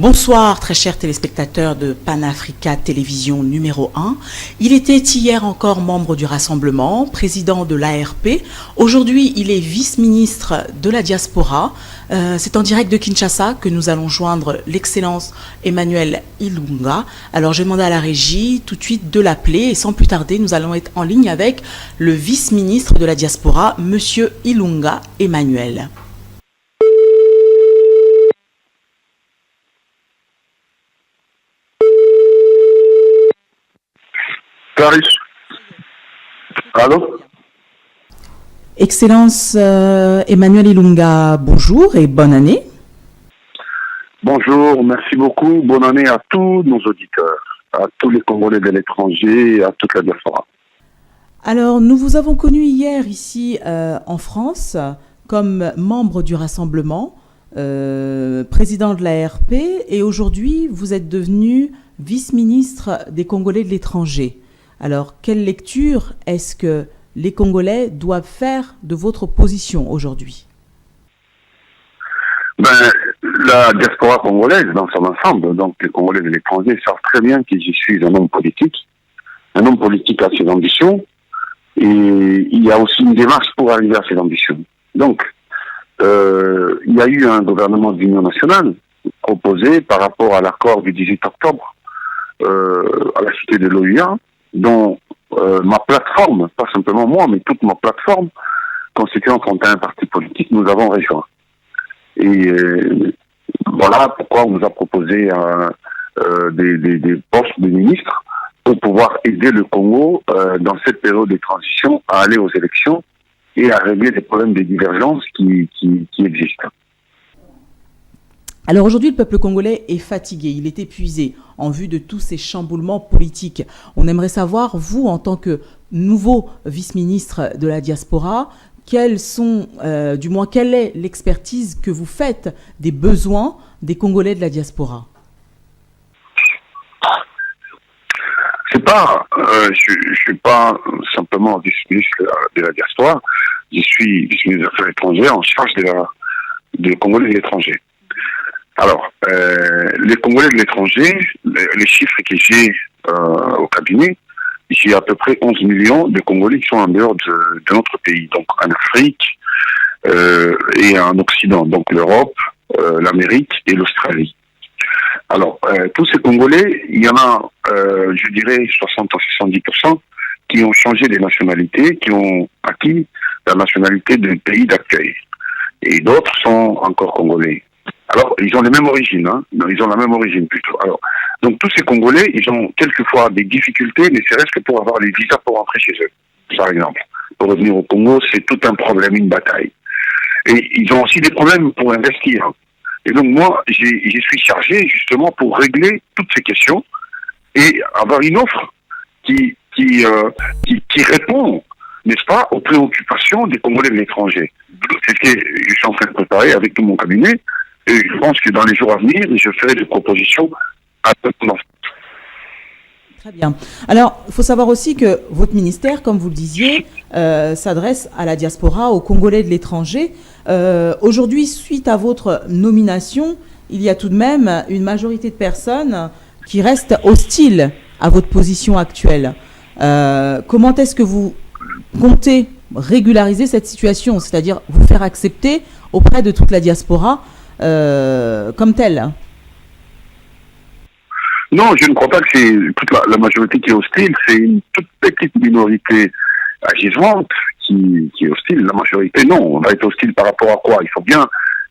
Bonsoir, très chers téléspectateurs de Panafrica Télévision numéro 1. Il était hier encore membre du Rassemblement, président de l'ARP. Aujourd'hui, il est vice-ministre de la diaspora. C'est en direct de Kinshasa que nous allons joindre l'excellence Emmanuel Ilunga. Alors, je demande à la régie tout de suite de l'appeler et sans plus tarder, nous allons être en ligne avec le vice-ministre de la diaspora, Monsieur Ilunga Emmanuel. Paris. Allô? Excellence Emmanuel Ilunga, bonjour et bonne année. Bonjour, merci beaucoup. Bonne année à tous nos auditeurs, à tous les Congolais de l'étranger et à toute la diaspora. Alors, nous vous avons connu hier ici en France comme membre du Rassemblement, président de l'ARP, et aujourd'hui, vous êtes devenu vice-ministre des Congolais de l'étranger. Alors, quelle lecture est-ce que les Congolais doivent faire de votre position aujourd'hui? La diaspora congolaise dans son ensemble, donc les Congolais de l'étranger, savent très bien que je suis un homme politique à ses ambitions, et il y a aussi une démarche pour arriver à ses ambitions. Donc, il y a eu un gouvernement d'union nationale proposé par rapport à l'accord du 18 octobre à la cité de l'OUA, dont ma plateforme, pas simplement moi, mais toute ma plateforme, constituée en 31 partis politiques, nous avons rejoint. Et voilà pourquoi on nous a proposé des postes de ministres pour pouvoir aider le Congo dans cette période de transition à aller aux élections et à régler des problèmes de divergence qui existent. Alors aujourd'hui, le peuple congolais est fatigué, il est épuisé en vue de tous ces chamboulements politiques. On aimerait savoir, vous, en tant que nouveau vice-ministre de la diaspora, quelle est l'expertise que vous faites des besoins des Congolais de la diaspora? Je suis pas simplement vice-ministre de la diaspora, je suis vice-ministre des Affaires étrangères en charge des Congolais de l'étranger. Alors, les Congolais de l'étranger, les chiffres que j'ai au cabinet, j'ai à peu près 11 millions de Congolais qui sont en dehors de notre pays, donc en Afrique et en Occident, donc l'Europe, l'Amérique et l'Australie. Alors, tous ces Congolais, il y en a, je dirais, 60 à 70% qui ont changé de nationalité, qui ont acquis la nationalité du pays d'accueil. Et d'autres sont encore Congolais. Alors, ils ont les mêmes origines, hein. Ils ont la même origine plutôt. Alors, donc tous ces Congolais, ils ont quelquefois des difficultés, ne serait-ce que pour avoir les visas pour rentrer chez eux, par exemple. Pour revenir au Congo, c'est tout un problème, une bataille. Et ils ont aussi des problèmes pour investir. Et donc moi, je suis chargé justement pour régler toutes ces questions et avoir une offre qui répond, n'est-ce pas, aux préoccupations des Congolais de l'étranger. C'est ce que je suis en train de préparer avec tout mon cabinet. Et je pense que dans les jours à venir, je ferai des propositions à tout le monde. Très bien. Alors, il faut savoir aussi que votre ministère, comme vous le disiez, s'adresse à la diaspora, aux Congolais de l'étranger. Aujourd'hui, suite à votre nomination, il y a tout de même une majorité de personnes qui restent hostiles à votre position actuelle. Comment est-ce que vous comptez régulariser cette situation, c'est-à-dire vous faire accepter auprès de toute la diaspora comme telle? Non, je ne crois pas que c'est toute la majorité qui est hostile, c'est une toute petite minorité agissante qui est hostile. La majorité, non. On va être hostile par rapport à quoi? Il faut bien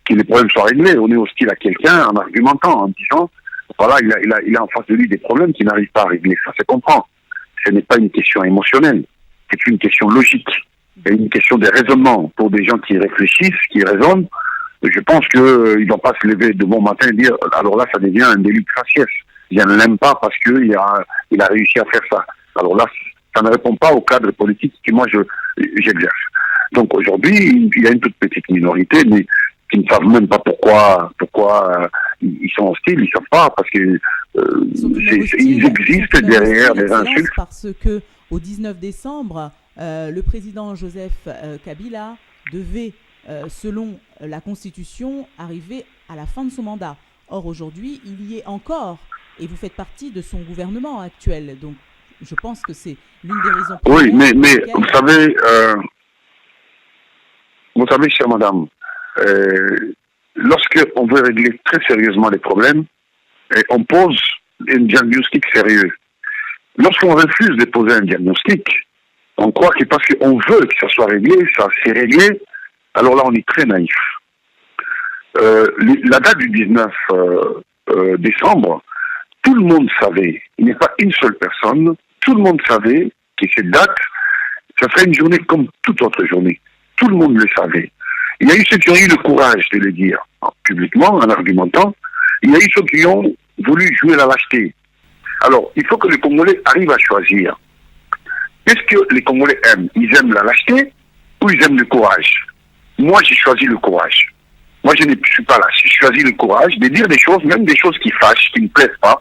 que les problèmes soient réglés. On est hostile à quelqu'un en argumentant, en disant, voilà, il a en face de lui des problèmes qu'il n'arrive pas à régler. Ça se comprend. Ce n'est pas une question émotionnelle. C'est une question logique. C'est une question de raisonnement. Pour des gens qui réfléchissent, qui raisonnent, je pense qu'ils ne vont pas se lever de bon matin et dire, alors là, ça devient un délit de faciès. Je ne l'aime pas parce qu'il a réussi à faire ça. Alors là, ça ne répond pas au cadre politique que moi j'exerce. Donc aujourd'hui, il y a une toute petite minorité, mais qui ne savent même pas pourquoi ils sont hostiles, ils ne savent pas, parce que ils existent derrière des insultes. Parce que au 19 décembre, le président Joseph Kabila devait, selon la Constitution, arriver à la fin de son mandat. Or, aujourd'hui, il y est encore. Et vous faites partie de son gouvernement actuel. Donc, je pense que c'est l'une des raisons. Oui, mais vous savez, chère madame, lorsque on veut régler très sérieusement les problèmes, on pose un diagnostic sérieux. Lorsqu'on refuse de poser un diagnostic, on croit que parce qu'on veut que ça soit réglé, ça s'est réglé, alors là on est très naïf. La date du 19 décembre, tout le monde savait, il n'y a pas une seule personne, tout le monde savait que cette date, ça serait une journée comme toute autre journée. Tout le monde le savait. Il y a eu ceux qui ont eu le courage de le dire publiquement, en argumentant. Il y a eu ceux qui ont voulu jouer la lâcheté. Alors, il faut que les Congolais arrivent à choisir. Qu'est-ce que les Congolais aiment? Ils aiment la lâcheté ou ils aiment le courage? Moi, j'ai choisi le courage. Moi, je ne suis pas là. J'ai choisi le courage de dire des choses, même des choses qui fâchent, qui ne plaisent pas,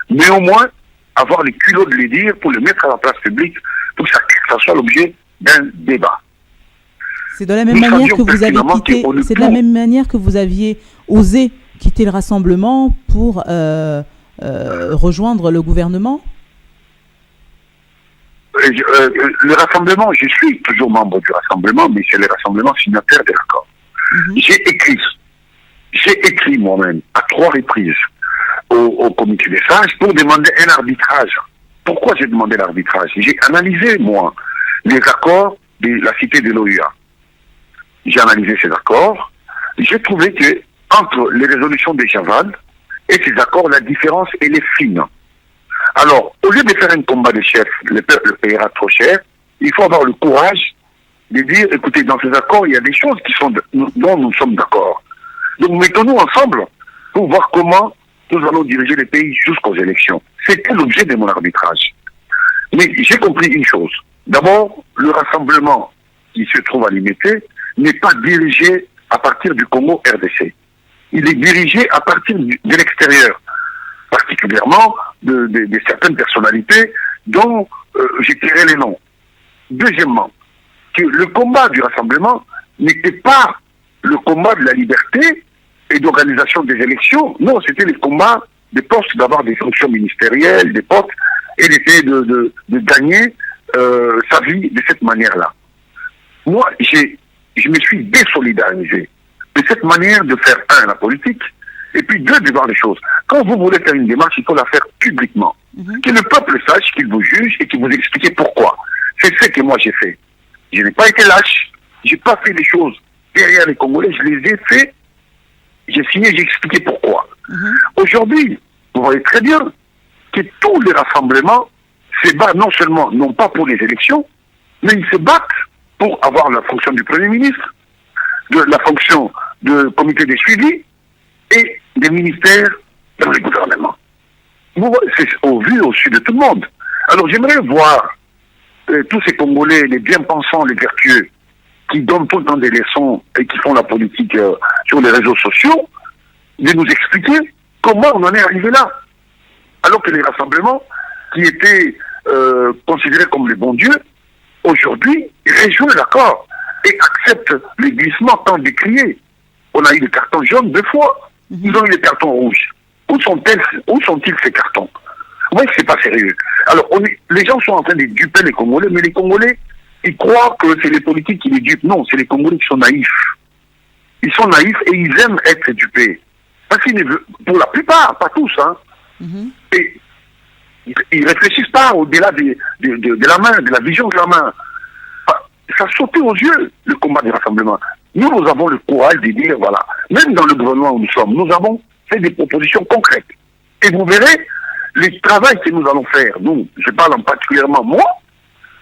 mais au moins avoir les culots de les dire pour le mettre à la place publique, pour que ça soit l'objet d'un débat. C'est de la même manière que vous avez quitté, c'est de la même manière que vous aviez osé quitter le rassemblement pour rejoindre le gouvernement? Le rassemblement, je suis toujours membre du rassemblement, mais c'est le rassemblement signataire de l'accord. J'ai écrit moi-même à 3 reprises au comité des sages pour demander un arbitrage. Pourquoi j'ai demandé l'arbitrage? J'ai analysé, moi, les accords de la cité de l'OUA. J'ai analysé ces accords. J'ai trouvé que entre les résolutions des Javal et ces accords, la différence, elle est fine. Alors, au lieu de faire un combat de chefs, le peuple payera trop cher, il faut avoir le courage de dire, écoutez, dans ces accords, il y a des choses dont nous sommes d'accord. Donc, mettons-nous ensemble pour voir comment nous allons diriger le pays jusqu'aux élections. C'était l'objet de mon arbitrage. Mais j'ai compris une chose. D'abord, le rassemblement qui se trouve à Limité n'est pas dirigé à partir du Congo RDC. Il est dirigé à partir de l'extérieur, particulièrement de certaines personnalités dont j'ai tiré les noms. Deuxièmement, que le combat du rassemblement n'était pas le combat de la liberté et d'organisation des élections. Non, c'était le combat des postes, d'avoir des fonctions ministérielles, des postes, et d'essayer de gagner sa vie de cette manière-là. Moi, je me suis désolidarisé de cette manière de faire, la politique, et puis 2, de voir les choses. Quand vous voulez faire une démarche, il faut la faire publiquement. Que le peuple sache qu'il vous juge et qu'il vous explique pourquoi. C'est ce que moi j'ai fait. Je n'ai pas été lâche, je n'ai pas fait les choses derrière les Congolais, je les ai fait, j'ai signé, j'ai expliqué pourquoi. Aujourd'hui, vous voyez très bien que tous les rassemblements se battent non seulement, non pas pour les élections, mais ils se battent pour avoir la fonction du Premier ministre, de la fonction de comité de suivi et des ministères dans le gouvernement. C'est au vu, au su de tout le monde. Alors j'aimerais voir tous ces Congolais, les bien-pensants, les vertueux, qui donnent tout le temps des leçons et qui font la politique sur les réseaux sociaux, de nous expliquer comment on en est arrivé là. Alors que les rassemblements, qui étaient considérés comme les bons dieux, aujourd'hui, réjouissent l'accord et acceptent les glissements tant décriés. On a eu des cartons jaunes 2 fois. Ils ont eu des cartons rouges. Où sont-ils ces cartons? Oui, c'est pas sérieux. Alors, les gens sont en train de duper les Congolais, mais les Congolais, ils croient que c'est les politiques qui les dupent. Non, c'est les Congolais qui sont naïfs. Ils sont naïfs et ils aiment être dupés. Parce qu'ils ne veulent, pour la plupart, pas tous, et ils réfléchissent pas au-delà de la main, de la vision de la main. Ça sautait aux yeux, le combat du rassemblement. Nous avons le courage de dire, voilà, même dans le gouvernement où nous sommes, nous avons fait des propositions concrètes. Et vous verrez, le travail que nous allons faire, nous, je parle en particulièrement moi,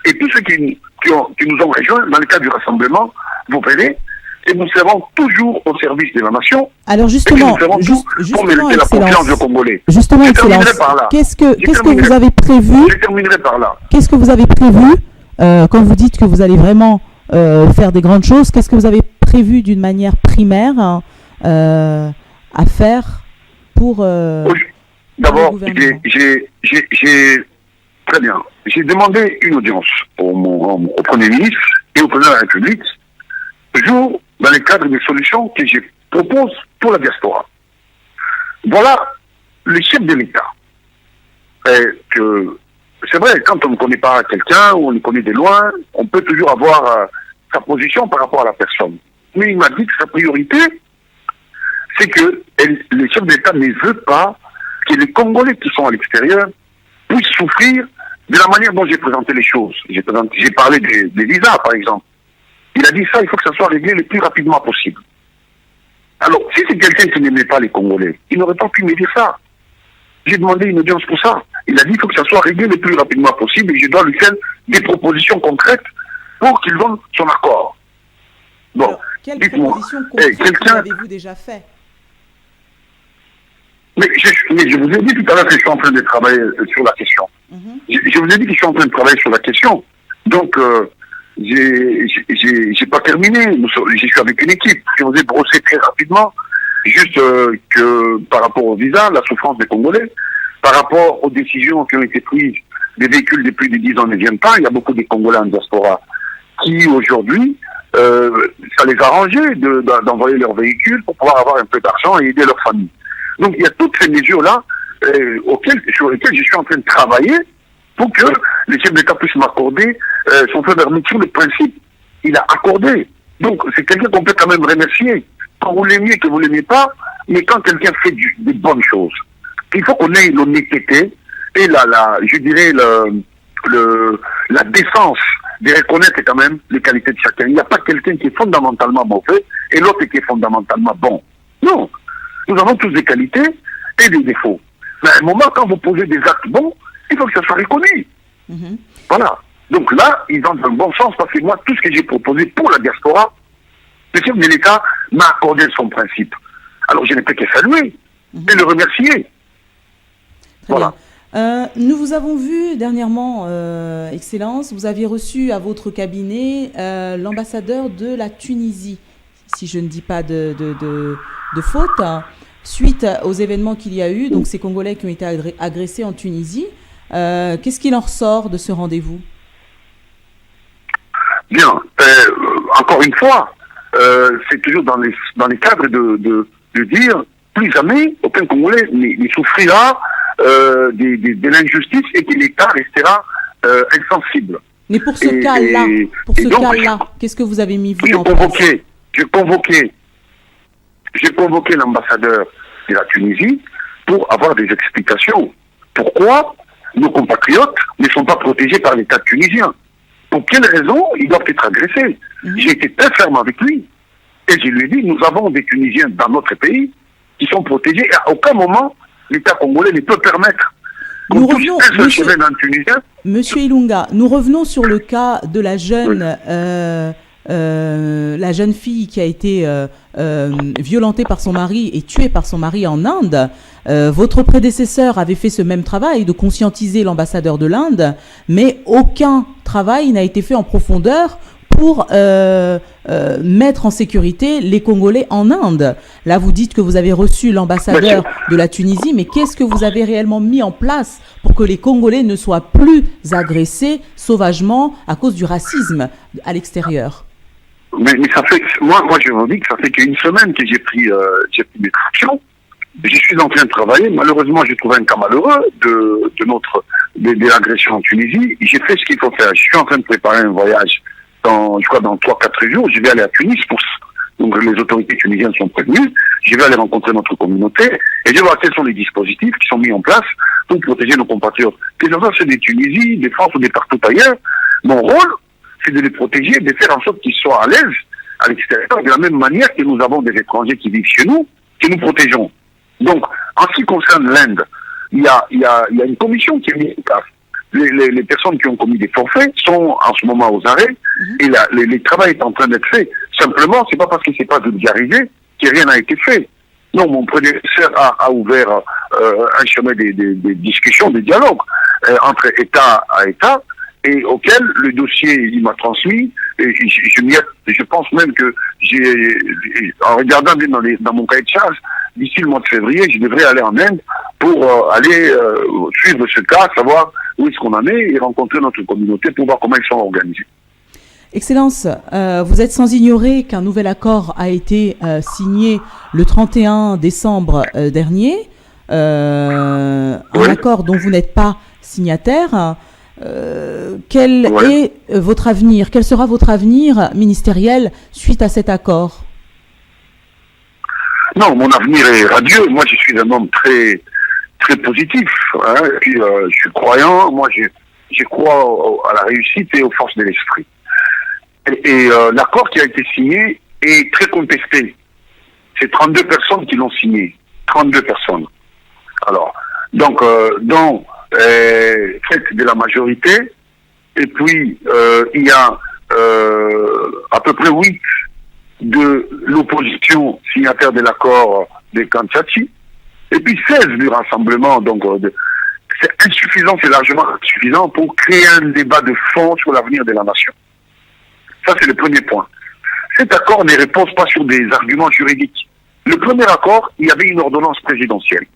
et tous ceux qui nous ont rejoints dans le cadre du rassemblement, vous verrez, et nous serons toujours au service de la nation. Alors justement, pour mériter la confiance des Congolais. Justement, Excellence, qu'est-ce que vous avez prévu? Je terminerai par là. Qu'est-ce que vous avez prévu quand vous dites que vous allez vraiment faire des grandes choses? Qu'est-ce que vous avez prévu d'une manière primaire à faire pour D'abord, très bien. J'ai demandé une audience au Premier ministre et au Président de la République, toujours dans le cadre des solutions que je propose pour la diaspora. Voilà le chef de l'État. C'est vrai, quand on ne connaît pas quelqu'un, ou on le connaît de loin, on peut toujours avoir sa position par rapport à la personne. Mais il m'a dit que sa priorité, c'est que le chef de l'État ne veut pas que les Congolais qui sont à l'extérieur puissent souffrir de la manière dont j'ai présenté les choses. J'ai parlé des visas, par exemple. Il a dit ça, il faut que ça soit réglé le plus rapidement possible. Alors, si c'est quelqu'un qui n'aimait pas les Congolais, il n'aurait pas pu me dire ça. J'ai demandé une audience pour ça. Il a dit qu'il faut que ça soit réglé le plus rapidement possible et je dois lui faire des propositions concrètes pour qu'il donne son accord. Bon, alors, quelles propositions concrètes avez-vous déjà fait? Mais je vous ai dit tout à l'heure que je suis en train de travailler sur la question. Je vous ai dit que je suis en train de travailler sur la question. Donc, j'ai pas terminé. Je suis avec une équipe. Je vous ai brossé très rapidement, juste que par rapport au visa, la souffrance des Congolais, par rapport aux décisions qui ont été prises, des véhicules de plus de 10 ans ne viennent pas. Il y a beaucoup de Congolais en diaspora qui, aujourd'hui, ça les a arrangés d'envoyer leurs véhicules pour pouvoir avoir un peu d'argent et aider leur famille. Donc, il y a toutes ces mesures-là sur lesquelles je suis en train de travailler pour que le chef d'État puisse m'accorder son feu vert. Sur le principe, il a accordé. Donc, c'est quelqu'un qu'on peut quand même remercier. Quand vous l'aimiez, que vous l'aimez pas, mais quand quelqu'un fait des bonnes choses, il faut qu'on ait l'honnêteté et je dirais la décence de reconnaître quand même les qualités de chacun. Il n'y a pas quelqu'un qui est fondamentalement mauvais et l'autre qui est fondamentalement bon. Non. Nous avons tous des qualités et des défauts. Mais à un moment, quand vous posez des actes bons, il faut que ça soit reconnu. Voilà. Donc là, ils ont un bon sens parce que moi, tout ce que j'ai proposé pour la diaspora, le chef de l'État m'a accordé son principe. Alors je n'ai plus qu'à saluer et le remercier. Voilà. Nous vous avons vu dernièrement, Excellence, vous aviez reçu à votre cabinet l'ambassadeur de la Tunisie, si je ne dis pas de faute, suite aux événements qu'il y a eu, donc ces Congolais qui ont été agressés en Tunisie. Qu'est-ce qu'il en ressort de ce rendez-vous? Bien, encore une fois, c'est toujours dans les cadres de dire plus jamais aucun Congolais ne souffrira de l'injustice et que l'État restera insensible. Mais pour ce cas-là, qu'est-ce que vous avez mis vous en place? J'ai convoqué l'ambassadeur de la Tunisie pour avoir des explications. Pourquoi nos compatriotes ne sont pas protégés par l'État tunisien? Pour quelles raisons ils doivent être agressés? J'ai été très ferme avec lui. Et je lui ai dit, nous avons des Tunisiens dans notre pays qui sont protégés. Et à aucun moment, l'État congolais ne peut permettre qu'on touche un seul chemin d'un Tunisien. Monsieur Ilunga, nous revenons sur le cas de la jeune fille qui a été violentée par son mari et tuée par son mari en Inde. Votre prédécesseur avait fait ce même travail de conscientiser l'ambassadeur de l'Inde, mais aucun travail n'a été fait en profondeur pour mettre en sécurité les Congolais en Inde. Là, vous dites que vous avez reçu l'ambassadeur de la Tunisie, mais qu'est-ce que vous avez réellement mis en place pour que les Congolais ne soient plus agressés sauvagement à cause du racisme à l'extérieur? Mais ça fait, moi je vous dis que ça fait qu'une semaine que j'ai pris mes actions. Je suis en train de travailler. Malheureusement, j'ai trouvé un cas malheureux de l'agression en Tunisie. J'ai fait ce qu'il faut faire. Je suis en train de préparer un voyage dans 3-4 jours. Je vais aller à Tunis pour ça. Donc les autorités tunisiennes sont prévenues. Je vais aller rencontrer notre communauté et je vais voir quels sont les dispositifs qui sont mis en place pour protéger nos compatriotes. Que ce soit ceux des Tunisie, des France ou des partout ailleurs, mon rôle, c'est de les protéger, de faire en sorte qu'ils soient à l'aise à l'extérieur, de la même manière que nous avons des étrangers qui vivent chez nous, que nous protégeons. Donc, en ce qui concerne l'Inde, il y a une commission qui est mise en place. Les personnes qui ont commis des forfaits sont en ce moment aux arrêts et le travail est en train d'être fait. Simplement, c'est pas parce que c'est pas vulgarisé que rien n'a été fait. Non, mon prédécesseur a ouvert un chemin des discussions, des dialogues entre État à État, et auquel le dossier il m'a transmis. Et je pense même que en regardant bien dans mon cahier de charge, d'ici le mois de février, je devrais aller en Inde pour aller suivre ce cas, savoir où est-ce qu'on en est et rencontrer notre communauté pour voir comment ils sont organisés. Excellence, vous êtes sans ignorer qu'un nouvel accord a été signé le 31 décembre dernier, un accord dont vous n'êtes pas signataire. Quel est votre avenir? Quel sera votre avenir ministériel suite à cet accord? Non, mon avenir est radieux. Moi, je suis un homme très, très positif. Hein. Et puis, je suis croyant. Moi, je crois à la réussite et aux forces de l'esprit. Et l'accord qui a été signé est très contesté. C'est 32 personnes qui l'ont signé. 32 personnes. Alors, donc, dont fait de la majorité. Et puis, il y a à peu près 8 de l'opposition signataire de l'accord de Kanshasa. Et puis 16 du rassemblement. Donc, c'est insuffisant, c'est largement insuffisant pour créer un débat de fond sur l'avenir de la nation. Ça, c'est le premier point. Cet accord ne repose pas sur des arguments juridiques. Le premier accord, il y avait une ordonnance présidentielle.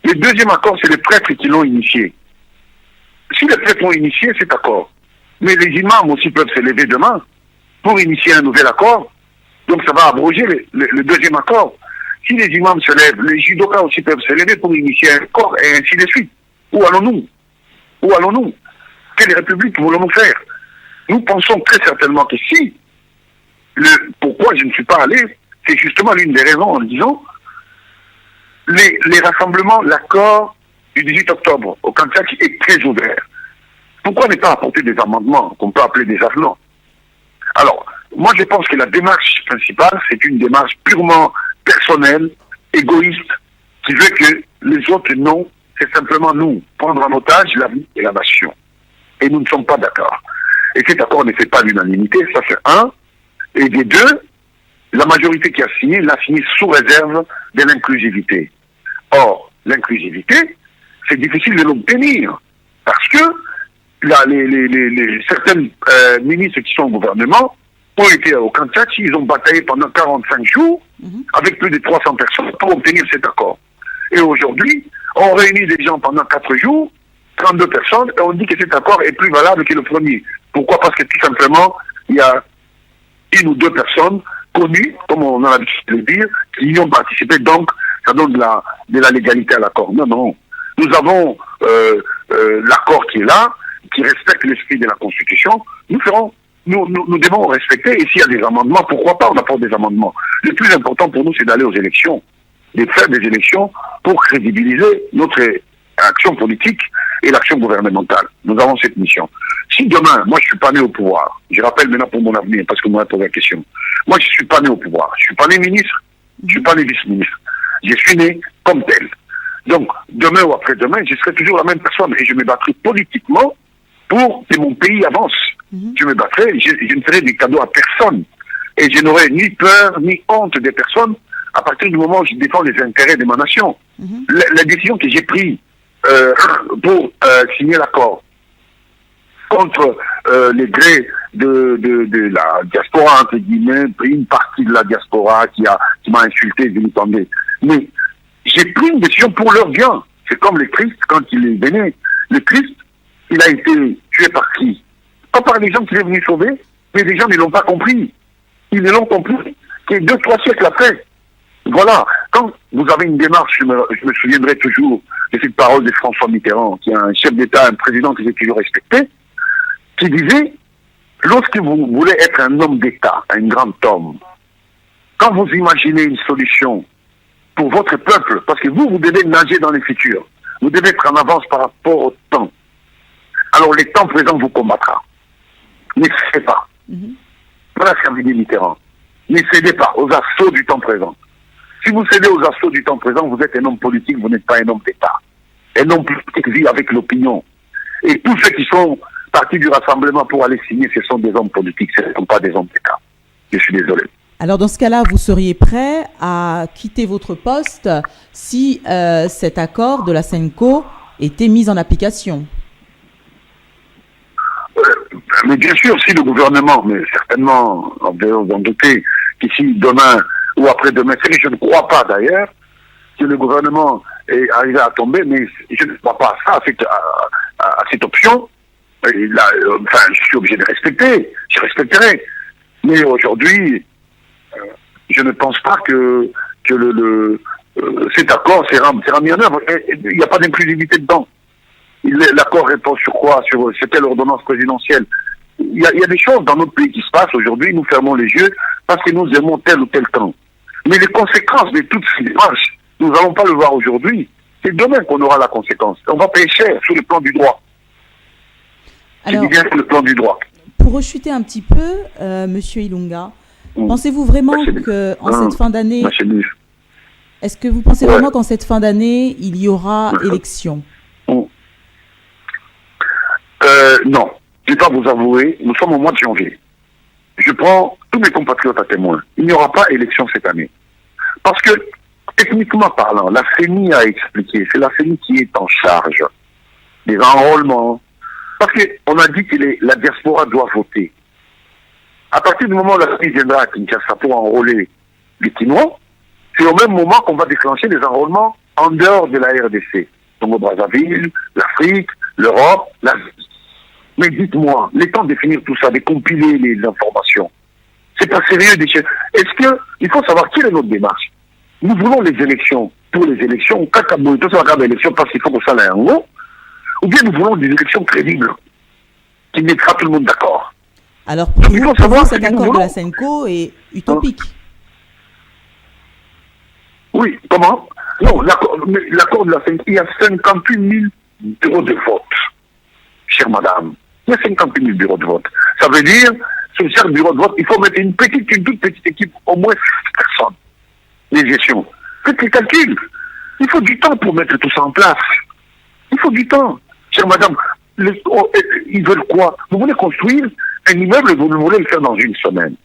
Le deuxième accord, c'est les prêtres qui l'ont initié. Si les prêtres l'ont initié, c'est d'accord. Mais les imams aussi peuvent se lever demain pour initier un nouvel accord. Donc ça va abroger le deuxième accord. Si les imams se lèvent, les judokas aussi peuvent se lever pour initier un accord et ainsi de suite. Où allons-nous? Où allons-nous? Quelle république voulons-nous faire? Nous pensons très certainement que si, pourquoi je ne suis pas allé, c'est justement l'une des raisons en disant les rassemblements, l'accord du 18 octobre au Kanshasa est très ouvert. Pourquoi ne pas apporter des amendements qu'on peut appeler des avenants? Alors, moi je pense que la démarche principale, c'est une démarche purement personnelle, égoïste, qui veut que les autres non, c'est simplement nous, prendre en otage la vie et la nation. Et nous ne sommes pas d'accord. Et cet accord ne fait pas l'unanimité, ça c'est un. Et des deux, la majorité qui a signé, l'a signé sous réserve de l'inclusivité. Or, l'inclusivité, c'est difficile de l'obtenir. Parce que certains ministres qui sont au gouvernement ont été au Kanshasa, ils ont bataillé pendant 45 jours avec plus de 300 personnes pour obtenir cet accord. Et aujourd'hui, on réunit des gens pendant 4 jours, 32 personnes, et on dit que cet accord est plus valable que le premier. Pourquoi? Parce que tout simplement, il y a une ou deux personnes connues, comme on a l'habitude de le dire, qui y ont participé, donc ça donne de la légalité à l'accord. Non, non. Nous avons l'accord qui est là, qui respecte l'esprit de la Constitution. Nous devons respecter, et s'il y a des amendements, pourquoi pas on apporte des amendements. Le plus important pour nous, c'est d'aller aux élections, de faire des élections pour crédibiliser notre action politique et l'action gouvernementale. Nous avons cette mission. Si demain, moi je suis pas né au pouvoir, je rappelle maintenant pour mon avenir, parce que vous m'avez posé la question, moi je suis pas né au pouvoir, je suis pas né ministre, je suis pas né vice-ministre, je suis né comme tel. Donc, demain ou après-demain, je serai toujours la même personne et je me battrai politiquement pour que mon pays avance. Je me battrai, je ne ferai des cadeaux à personne. Et je n'aurai ni peur, ni honte des personnes à partir du moment où je défends les intérêts de ma nation. La décision que j'ai prise pour signer l'accord contre les grés de la diaspora, entre guillemets, une partie de la diaspora qui m'a insulté, je m'entendais. Mais j'ai pris une décision pour leur bien. C'est comme le Christ, quand il est venu. Le Christ, il a été tué par qui? Pas par les gens qui sont venus sauver, mais les gens ne l'ont pas compris. Ils ne l'ont compris que 2-3 siècles après. Voilà. Quand vous avez une démarche, je me souviendrai toujours de cette parole de François Mitterrand, qui est un chef d'État, un président que j'ai toujours respecté, qui disait, lorsque vous voulez être un homme d'État, un grand homme, quand vous imaginez une solution pour votre peuple, parce que vous devez nager dans le futur, vous devez être en avance par rapport au temps. Alors le temps présent vous combattra. Ne cédez pas. Voilà ce qu'a dit Mitterrand. Ne cédez pas aux assauts du temps présent. Si vous cédez aux assauts du temps présent, vous êtes un homme politique, vous n'êtes pas un homme d'État. Un homme politique vit avec l'opinion. Et tous ceux qui sont partis du rassemblement pour aller signer, ce sont des hommes politiques, ce ne sont pas des hommes d'État. Je suis désolé. Alors dans ce cas-là, vous seriez prêt à quitter votre poste si cet accord de la SENCO était mis en application? Mais bien sûr, si le gouvernement, mais certainement, on peut en douter, qu'ici demain ou après-demain, je ne crois pas d'ailleurs que le gouvernement est arrivé à tomber, mais je ne crois pas à ça, à cette option. Et là, enfin, je suis obligé de respecter. Je respecterai. Mais aujourd'hui, je ne pense pas que cet accord sera mis en œuvre. Il n'y a pas d'inclusivité dedans. L'accord répond sur quoi? Sur quelle ordonnance présidentielle? Il y a des choses dans notre pays qui se passent aujourd'hui. Nous fermons les yeux parce que nous aimons tel ou tel camp. Mais les conséquences de toutes ces démarches, nous n'allons pas le voir aujourd'hui. C'est demain qu'on aura la conséquence. On va payer cher sur le plan du droit. Alors, je dis bien sur le plan du droit. Pour rechuter un petit peu, Monsieur Ilunga, pensez-vous vraiment qu'en cette fin d'année, est-ce que vous pensez vraiment qu'en cette fin d'année, il y aura élection? Non. Je ne vais pas vous avouer, nous sommes au mois de janvier. Je prends tous mes compatriotes à témoin. Il n'y aura pas élection cette année. Parce que, techniquement parlant, la CENI a expliqué, c'est la CENI qui est en charge des enrôlements. Parce qu'on a dit que la diaspora doit voter. À partir du moment où la CENI viendra à Kinshasa pour enrôler les Quinois, c'est au même moment qu'on va déclencher des enrôlements en dehors de la RDC. Donc au Brazzaville, l'Afrique, l'Europe, l'Asie. Mais dites-moi, le temps de définir tout ça, de compiler les informations, c'est pas sérieux. Est-ce que, il faut savoir quelle est notre démarche? Nous voulons les élections. Pour les élections, tout ça va l'élection parce qu'il faut que ça aille en haut. Ou bien nous voulons des élections crédibles, qui mettra tout le monde d'accord. Alors pour vous, cet accord de la SENCO est utopique. Oui, comment? Non, l'accord de la SENCO, il y a 58 000 bureaux de vote, chère madame. Il y a 58 000 bureaux de vote. Ça veut dire, sur chaque bureau de vote, il faut mettre une toute petite équipe, au moins 6 personnes. Les gestions. Faites les calculs. Il faut du temps pour mettre tout ça en place. Il faut du temps. Chère madame, ils veulent quoi? Vous voulez construire un immeuble et vous voulez le faire dans une semaine.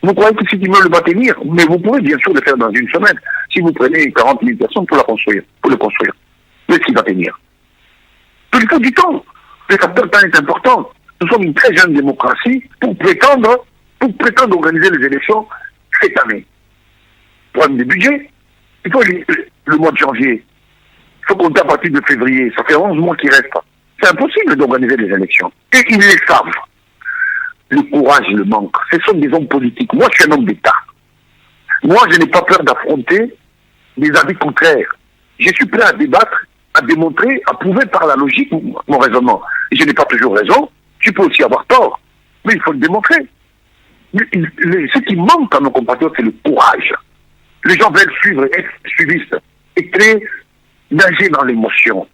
Vous croyez que cet immeuble va tenir? Mais vous pouvez bien sûr le faire dans une semaine. Si vous prenez 40 000 personnes pour le construire. Mais est-ce qu'il va tenir? Il faut du temps. Le facteur temps est important. Nous sommes une très jeune démocratie pour prétendre organiser les élections cette année. Problème du budget. Il faut le mois de janvier. Il faut compter à partir de février. Ça fait 11 mois qu'il reste. C'est impossible d'organiser les élections. Et ils les savent. Le courage le manque. Ce sont des hommes politiques. Moi, je suis un homme d'État. Moi, je n'ai pas peur d'affronter des avis contraires. Je suis prêt à débattre, à démontrer, à prouver par la logique mon raisonnement. Et je n'ai pas toujours raison. Je peux aussi avoir tort. Mais il faut le démontrer. Ce qui manque à nos compatriotes, c'est le courage. Les gens veulent suivre, être suivistes, et créer, nager dans l'émotion.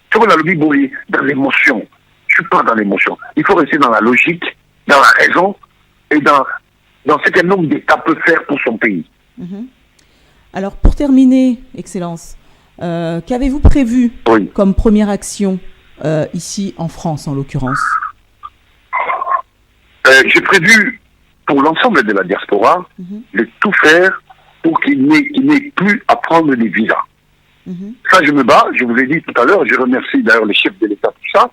C'est comme la lobby Bourrier, dans l'émotion. Je ne suis pas dans l'émotion. Il faut rester dans la logique, dans la raison, et dans ce qu'un homme d'État peut faire pour son pays. Alors, pour terminer, Excellence, qu'avez-vous prévu comme première action ici en France, en l'occurrence? J'ai prévu, pour l'ensemble de la diaspora, de tout faire pour qu'il n'ait plus à prendre des visas. Ça, je me bats, je vous l'ai dit tout à l'heure, je remercie d'ailleurs les chefs de l'État pour ça,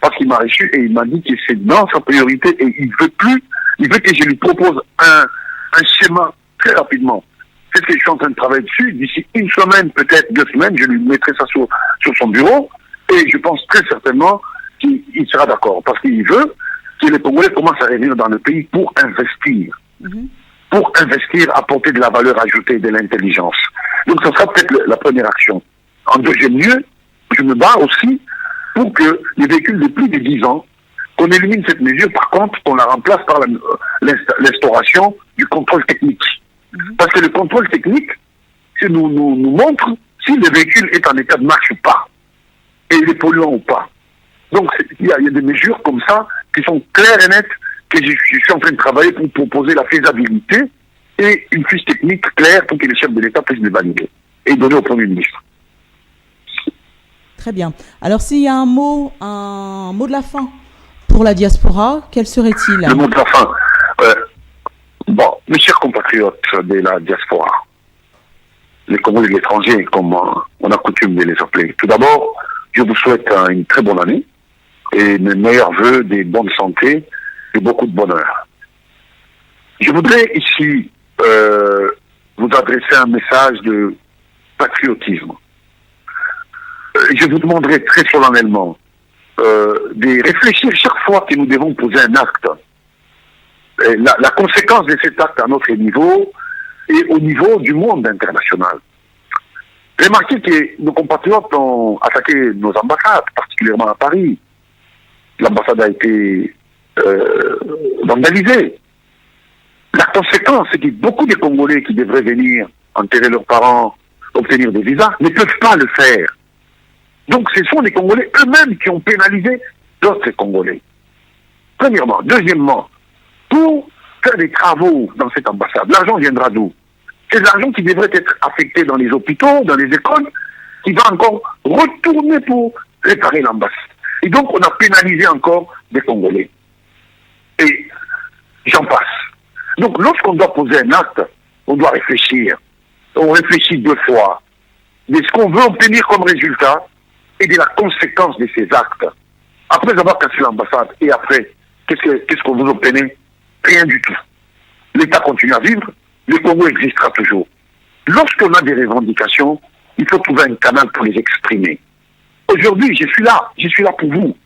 parce qu'il m'a reçu et il m'a dit que c'est dans sa priorité et il veut que je lui propose un schéma très rapidement. C'est ce que je suis en train de travailler dessus. D'ici une semaine, peut-être 2 semaines, je lui mettrai ça sur son bureau et je pense très certainement qu'il sera d'accord parce qu'il veut que les Congolais commencent à revenir dans le pays pour investir. Pour investir, apporter de la valeur ajoutée, de l'intelligence. Donc ça sera peut-être la première action. En deuxième lieu, je me bats aussi pour que les véhicules de plus de 10 ans, qu'on élimine cette mesure, par contre, qu'on la remplace par l'instauration du contrôle technique. Parce que le contrôle technique, c'est nous montre si le véhicule est en état de marche ou pas, et il est polluant ou pas. Donc il y a des mesures comme ça qui sont claires et nettes, que je suis en train de travailler pour proposer la faisabilité et une fiche technique claire pour que les chefs de l'État puissent les valider et donner au Premier ministre. Très bien. Alors s'il y a un mot de la fin pour la diaspora, quel serait-il? Le mot de la fin. Bon, mes chers compatriotes de la diaspora, les Congolais de l'étranger, comme on a coutume de les appeler. Tout d'abord, je vous souhaite une très bonne année et mes meilleurs vœux, des bonnes santé et beaucoup de bonheur. Je voudrais ici vous adresser un message de patriotisme. Je vous demanderai très solennellement de réfléchir chaque fois que nous devons poser un acte. La conséquence de cet acte à notre niveau et au niveau du monde international. Remarquez que nos compatriotes ont attaqué nos ambassades, particulièrement à Paris. L'ambassade a été vandalisée. La conséquence, c'est que beaucoup de Congolais qui devraient venir enterrer leurs parents, obtenir des visas, ne peuvent pas le faire. Donc ce sont les Congolais eux-mêmes qui ont pénalisé d'autres Congolais. Premièrement. Deuxièmement, pour faire des travaux dans cette ambassade, l'argent viendra d'où? C'est l'argent qui devrait être affecté dans les hôpitaux, dans les écoles, qui va encore retourner pour réparer l'ambassade. Et donc on a pénalisé encore des Congolais. Et j'en passe. Donc lorsqu'on doit poser un acte, on doit réfléchir. On réfléchit 2 fois de ce qu'on veut obtenir comme résultat et de la conséquence de ces actes. Après avoir cassé l'ambassade, et après, qu'est-ce qu'on vous obtenez? Rien du tout. L'État continue à vivre, le Congo existera toujours. Lorsqu'on a des revendications, il faut trouver un canal pour les exprimer. Aujourd'hui, je suis là pour vous.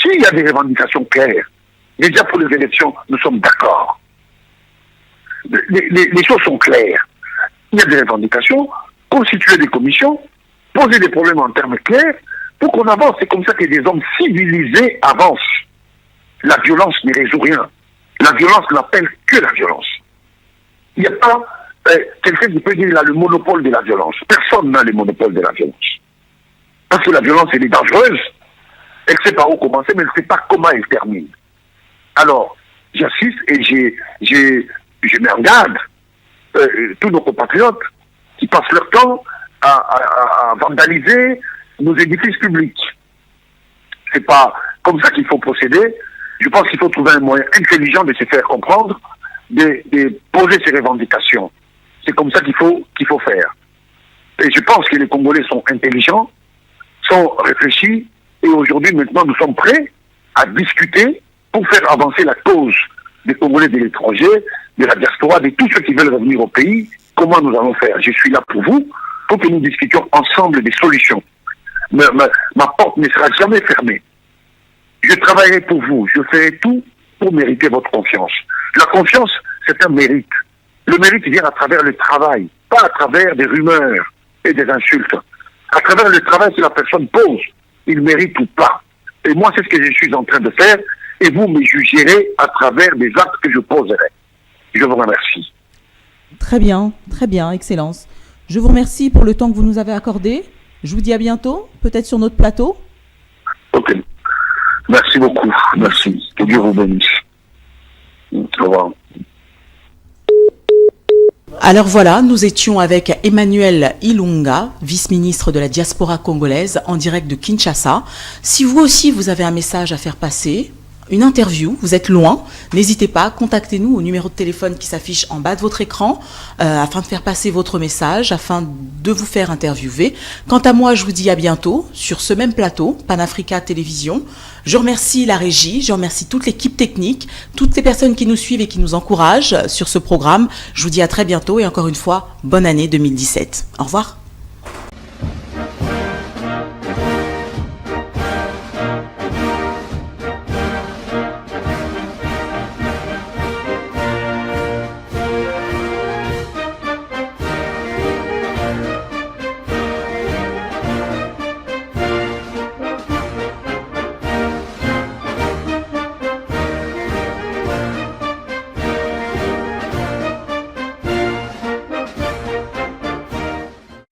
S'il y a des revendications claires, déjà pour les élections, nous sommes d'accord. Les choses sont claires. Il y a des revendications, constituer des commissions, poser des problèmes en termes clairs, pour qu'on avance. C'est comme ça que des hommes civilisés avancent. La violence ne résout rien. La violence n'appelle que la violence. Il n'y a pas quelqu'un qui peut dire qu'il a le monopole de la violence. Personne n'a le monopole de la violence. Parce que la violence, elle est dangereuse. Elle ne sait pas où commencer, mais elle ne sait pas comment elle termine. Alors, j'assiste et je mets en garde tous nos compatriotes qui passent leur temps à vandaliser nos édifices publics. C'est pas comme ça qu'il faut procéder. Je pense qu'il faut trouver un moyen intelligent de se faire comprendre, de poser ses revendications. C'est comme ça qu'il faut faire. Et je pense que les Congolais sont intelligents, sont réfléchis, et aujourd'hui, maintenant, nous sommes prêts à discuter pour faire avancer la cause des Congolais de l'étranger, de la diaspora, de tous ceux qui veulent revenir au pays. Comment nous allons faire? Je suis là pour vous, pour que nous discutions ensemble des solutions. Ma porte ne sera jamais fermée. Je travaillerai pour vous, je ferai tout pour mériter votre confiance. La confiance, c'est un mérite. Le mérite vient à travers le travail, pas à travers des rumeurs et des insultes. À travers le travail que la personne pose, il mérite ou pas. Et moi, c'est ce que je suis en train de faire, et vous me jugerez à travers des actes que je poserai. Je vous remercie. Très bien, Excellence. Je vous remercie pour le temps que vous nous avez accordé. Je vous dis à bientôt, peut-être sur notre plateau. Ok. Merci beaucoup. Merci. Que Dieu vous bénisse. Au revoir. Alors voilà, nous étions avec Emmanuel Ilunga, vice-ministre de la diaspora congolaise, en direct de Kinshasa. Si vous aussi, vous avez un message à faire passer, une interview, vous êtes loin, n'hésitez pas, contactez-nous au numéro de téléphone qui s'affiche en bas de votre écran afin de faire passer votre message, afin de vous faire interviewer. Quant à moi, je vous dis à bientôt sur ce même plateau, Panafrica Télévision. Je remercie la régie, je remercie toute l'équipe technique, toutes les personnes qui nous suivent et qui nous encouragent sur ce programme. Je vous dis à très bientôt et encore une fois, bonne année 2017. Au revoir.